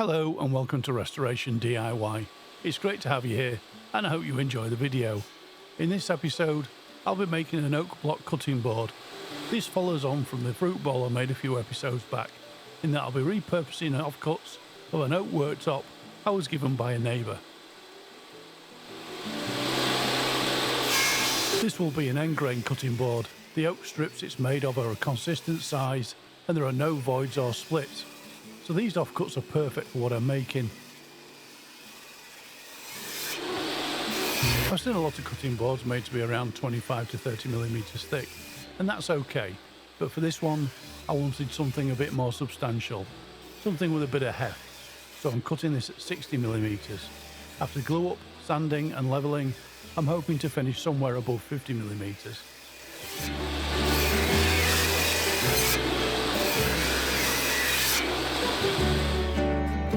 Hello and welcome to Restoration DIY. It's great to have you here and I hope you enjoy the video. In this episode I'll be making an oak block cutting board. This follows on from the fruit bowl I made a few episodes back, in that I'll be repurposing offcuts of an oak worktop I was given by a neighbour. This will be an end grain cutting board. The oak strips it's made of are a consistent size and there are no voids or splits. So these offcuts are perfect for what I'm making. I've seen a lot of cutting boards made to be around 25 to 30mm thick, and that's okay, but for this one I wanted something a bit more substantial, something with a bit of heft, so I'm cutting this at 60mm. After glue up, sanding and levelling, I'm hoping to finish somewhere above 50mm.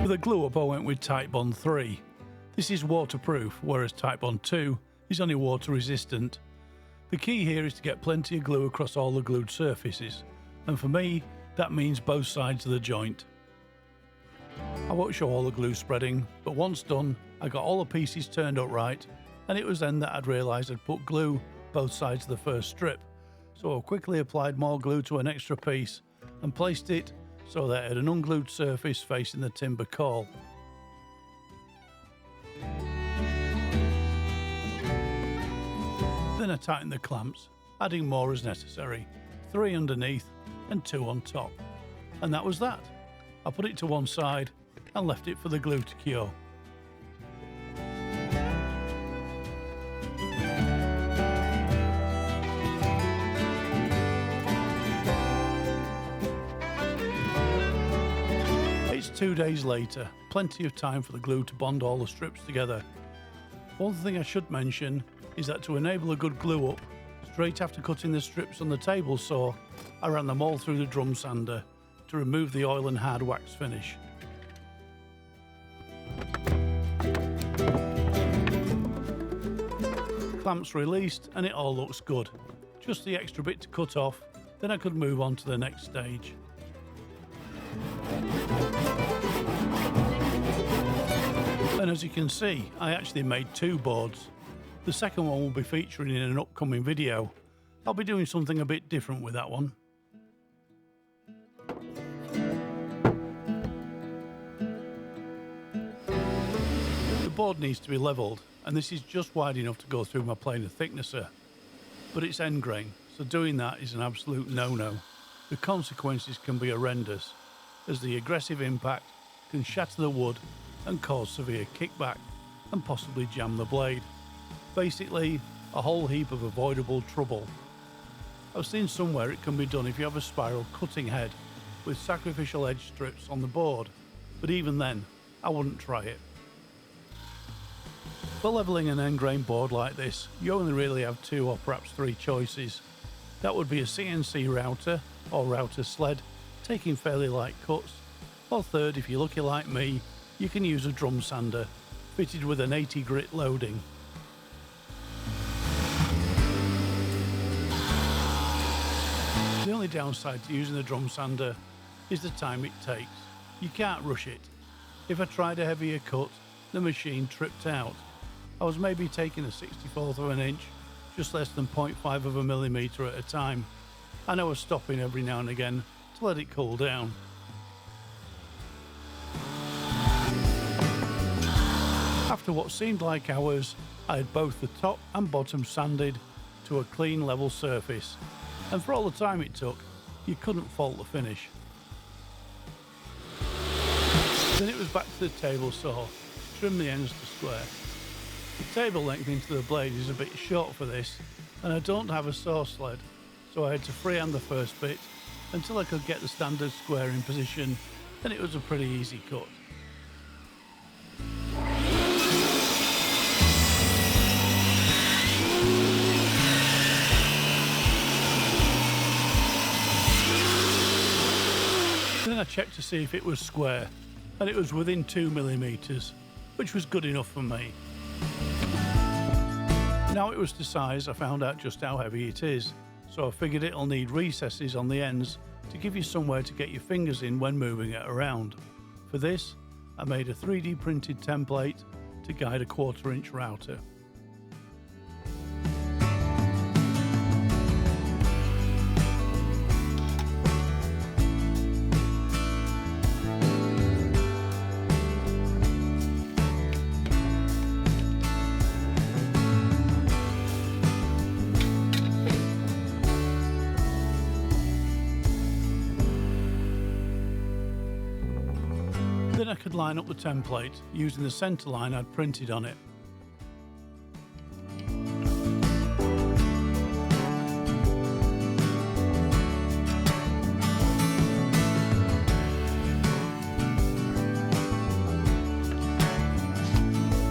For the glue up I went with Titebond 3. This is waterproof, whereas Titebond 2 is only water resistant. The key here is to get plenty of glue across all the glued surfaces, and for me that means both sides of the joint. I won't show all the glue spreading, but once done I got all the pieces turned up right, and it was then that I'd realised I'd put glue both sides of the first strip, so I quickly applied more glue to an extra piece and placed it so that it had an unglued surface facing the timber caul. Then I tightened the clamps, adding more as necessary, 3 underneath and 2 on top. And that was that. I put it to one side and left it for the glue to cure. It's 2 days later, plenty of time for the glue to bond all the strips together. One thing I should mention is that to enable a good glue up, straight after cutting the strips on the table saw, I ran them all through the drum sander to remove the oil and hard wax finish. Clamps released and it all looks good. Just the extra bit to cut off, then I could move on to the next stage. And as you can see, I actually made 2 boards. The second one will be featuring in an upcoming video. I'll be doing something a bit different with that one. The board needs to be levelled, and this is just wide enough to go through my planer thicknesser. But it's end grain, so doing that is an absolute no-no. The consequences can be horrendous, as the aggressive impact can shatter the wood and cause severe kickback and possibly jam the blade. Basically, a whole heap of avoidable trouble. I've seen somewhere it can be done if you have a spiral cutting head with sacrificial edge strips on the board, but even then, I wouldn't try it. For levelling an end grain board like this, you only really have 2 or perhaps 3 choices. That would be a CNC router or router sled, taking fairly light cuts, or third, if you're lucky like me, you can use a drum sander, fitted with an 80 grit loading. The only downside to using the drum sander is the time it takes. You can't rush it. If I tried a heavier cut, the machine tripped out. I was maybe taking a 64th of an inch, just less than 0.5 of a millimetre at a time, and I was stopping every now and again to let it cool down. After what seemed like hours, I had both the top and bottom sanded to a clean level surface, and for all the time it took, you couldn't fault the finish. Then it was back to the table saw, trim the ends to square. The table length into the blade is a bit short for this, and I don't have a saw sled, so I had to freehand the first bit until I could get the standard square in position, and it was a pretty easy cut. Then I checked to see if it was square, and it was within 2mm, which was good enough for me. Now it was to size, I found out just how heavy it is, so I figured it'll need recesses on the ends to give you somewhere to get your fingers in when moving it around. For this, I made a 3D printed template to guide a 1/4 inch router. Then I could line up the template using the centre line I'd printed on it.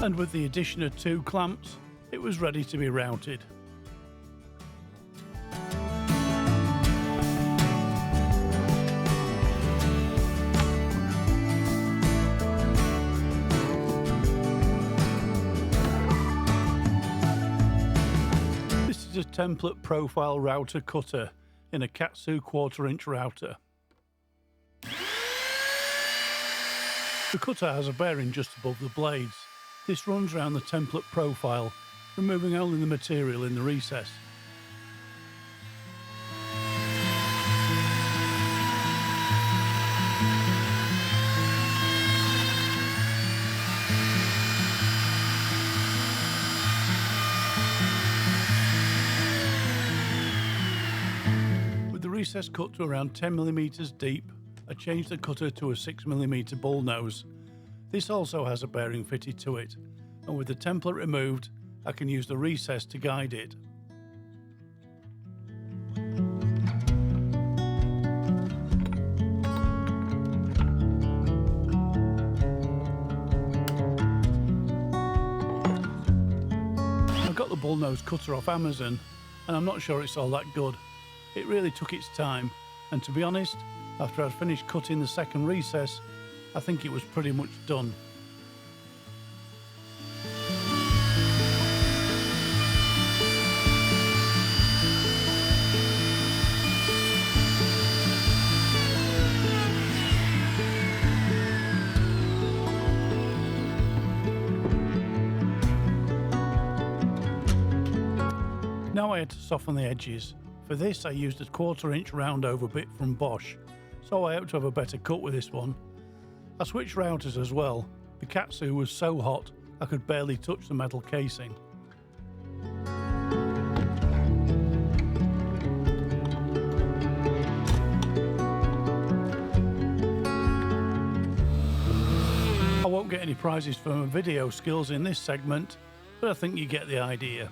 And with the addition of 2 clamps, it was ready to be routed. This is a template profile router cutter in a Katsu 1/4 inch router. The cutter has a bearing just above the blades. This runs around the template profile, removing only the material in the recess. With the recess cut to around 10mm deep, I changed the cutter to a 6mm bull nose. This also has a bearing fitted to it, and with the template removed, I can use the recess to guide it. I got the bullnose cutter off Amazon, and I'm not sure it's all that good. It really took its time, and to be honest, after I'd finished cutting the second recess, I think it was pretty much done. Now I had to soften the edges. For this I used a 1/4 inch round over bit from Bosch, so I hope to have a better cut with this one. I switched routers as well. The Katsu was so hot I could barely touch the metal casing. I won't get any prizes for my video skills in this segment, but I think you get the idea.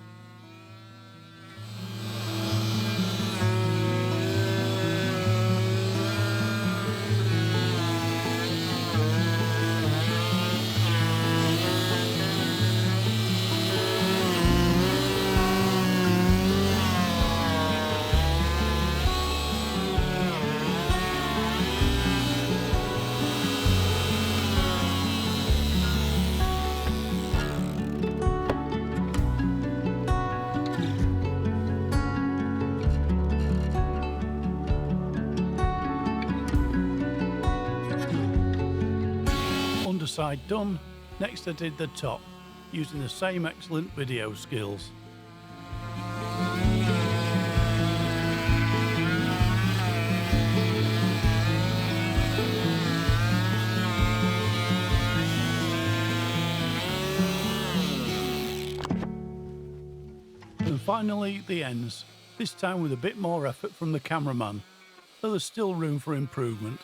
Underside done. Next I did the top, using the same excellent video skills. And finally the ends, this time with a bit more effort from the cameraman, though there's still room for improvement.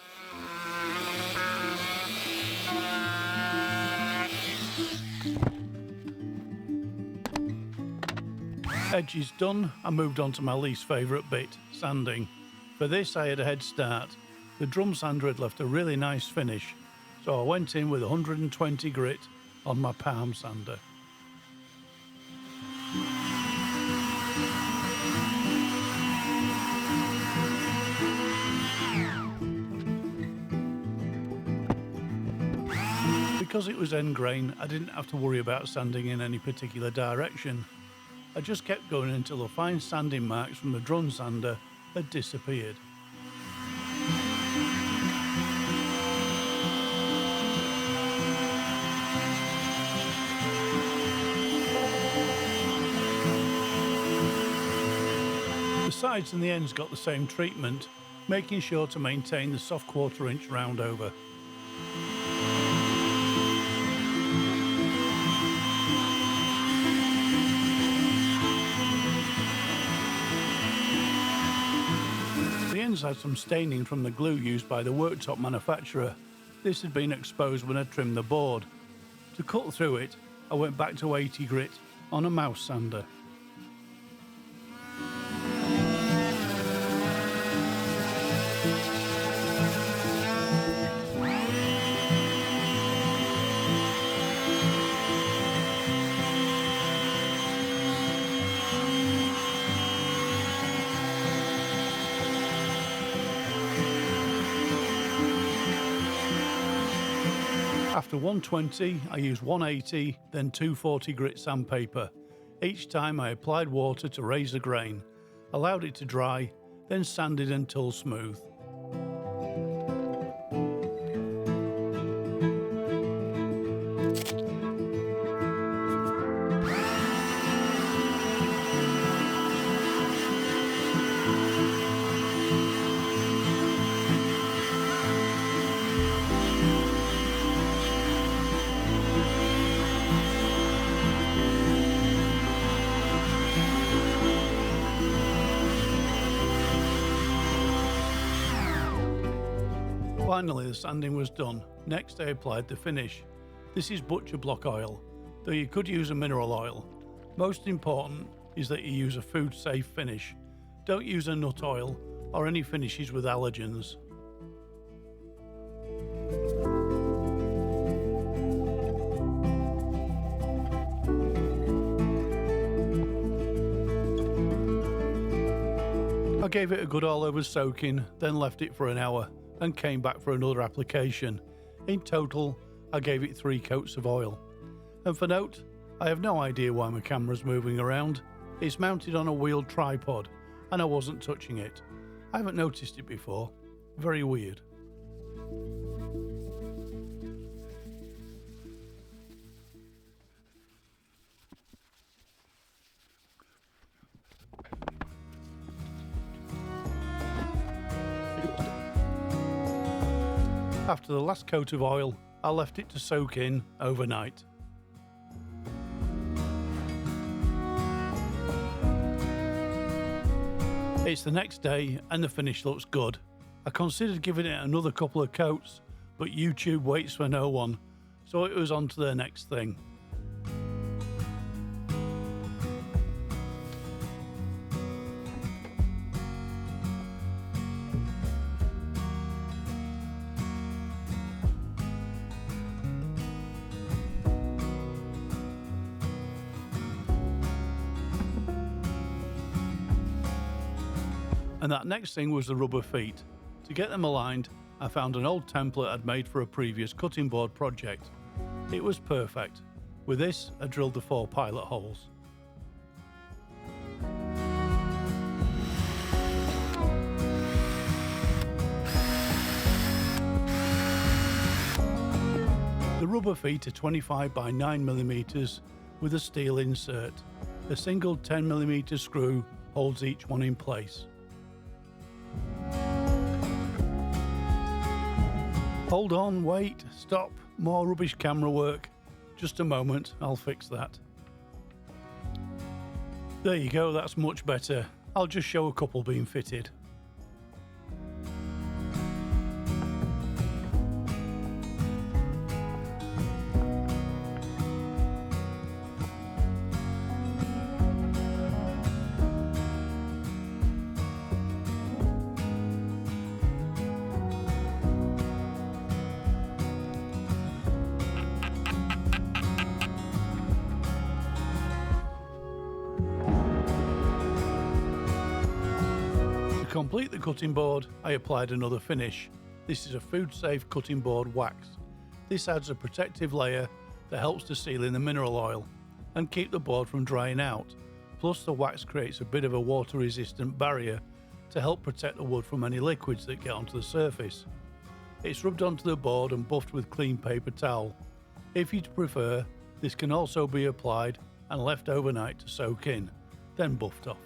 Edges done, I moved on to my least favourite bit, sanding. For this I had a head start. The drum sander had left a really nice finish, so I went in with 120 grit on my palm sander. Because it was end grain, I didn't have to worry about sanding in any particular direction. I just kept going until the fine sanding marks from the drum sander had disappeared. sides and the ends got the same treatment, making sure to maintain the soft 1/4 inch round over. The ends had some staining from the glue used by the worktop manufacturer. This had been exposed when I trimmed the board. To cut through it, I went back to 80 grit on a mouse sander. After 120, I used 180, then 240 grit sandpaper. Each time I applied water to raise the grain, allowed it to dry, then sanded until smooth. Finally, the sanding was done. Next, I applied the finish. This is butcher block oil, though you could use a mineral oil. Most important is that you use a food-safe finish. Don't use a nut oil or any finishes with allergens. I gave it a good all-over soaking, then left it for an hour and came back for another application. In total, I gave it 3 coats of oil. And for note, I have no idea why my camera's moving around. It's mounted on a wheeled tripod and I wasn't touching it. I haven't noticed it before. Very weird. After the last coat of oil, I left it to soak in overnight. It's the next day and the finish looks good. I considered giving it another couple of coats, but YouTube waits for no one, so it was on to the next thing. And that next thing was the rubber feet. To get them aligned, I found an old template I'd made for a previous cutting board project. It was perfect. With this, I drilled the 4 pilot holes. The rubber feet are 25 by 9mm with a steel insert. A single 10mm screw holds each one in place. Hold on, wait, stop, more rubbish camera work. Just a moment, I'll fix that. There you go, that's much better. I'll just show a couple being fitted. To complete the cutting board, I applied another finish. This is a food-safe cutting board wax. This adds a protective layer that helps to seal in the mineral oil and keep the board from drying out. Plus the wax creates a bit of a water-resistant barrier to help protect the wood from any liquids that get onto the surface. It's rubbed onto the board and buffed with clean paper towel. If you'd prefer, this can also be applied and left overnight to soak in, then buffed off.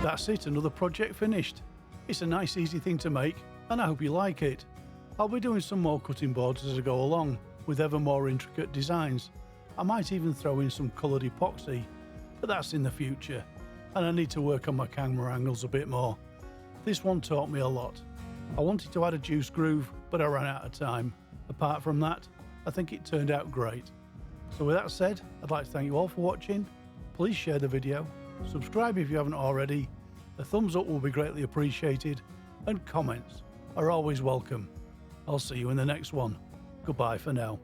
That's it, another project finished. It's a nice easy thing to make and I hope you like it. I'll be doing some more cutting boards as I go along with ever more intricate designs. I might even throw in some coloured epoxy, but that's in the future and I need to work on my camera angles a bit more. This one taught me a lot. I wanted to add a juice groove, but I ran out of time. Apart from that, I think it turned out great. So with that said, I'd like to thank you all for watching. Please share the video, subscribe if you haven't already, a thumbs up will be greatly appreciated, and comments are always welcome. I'll see you in the next one. Goodbye for now.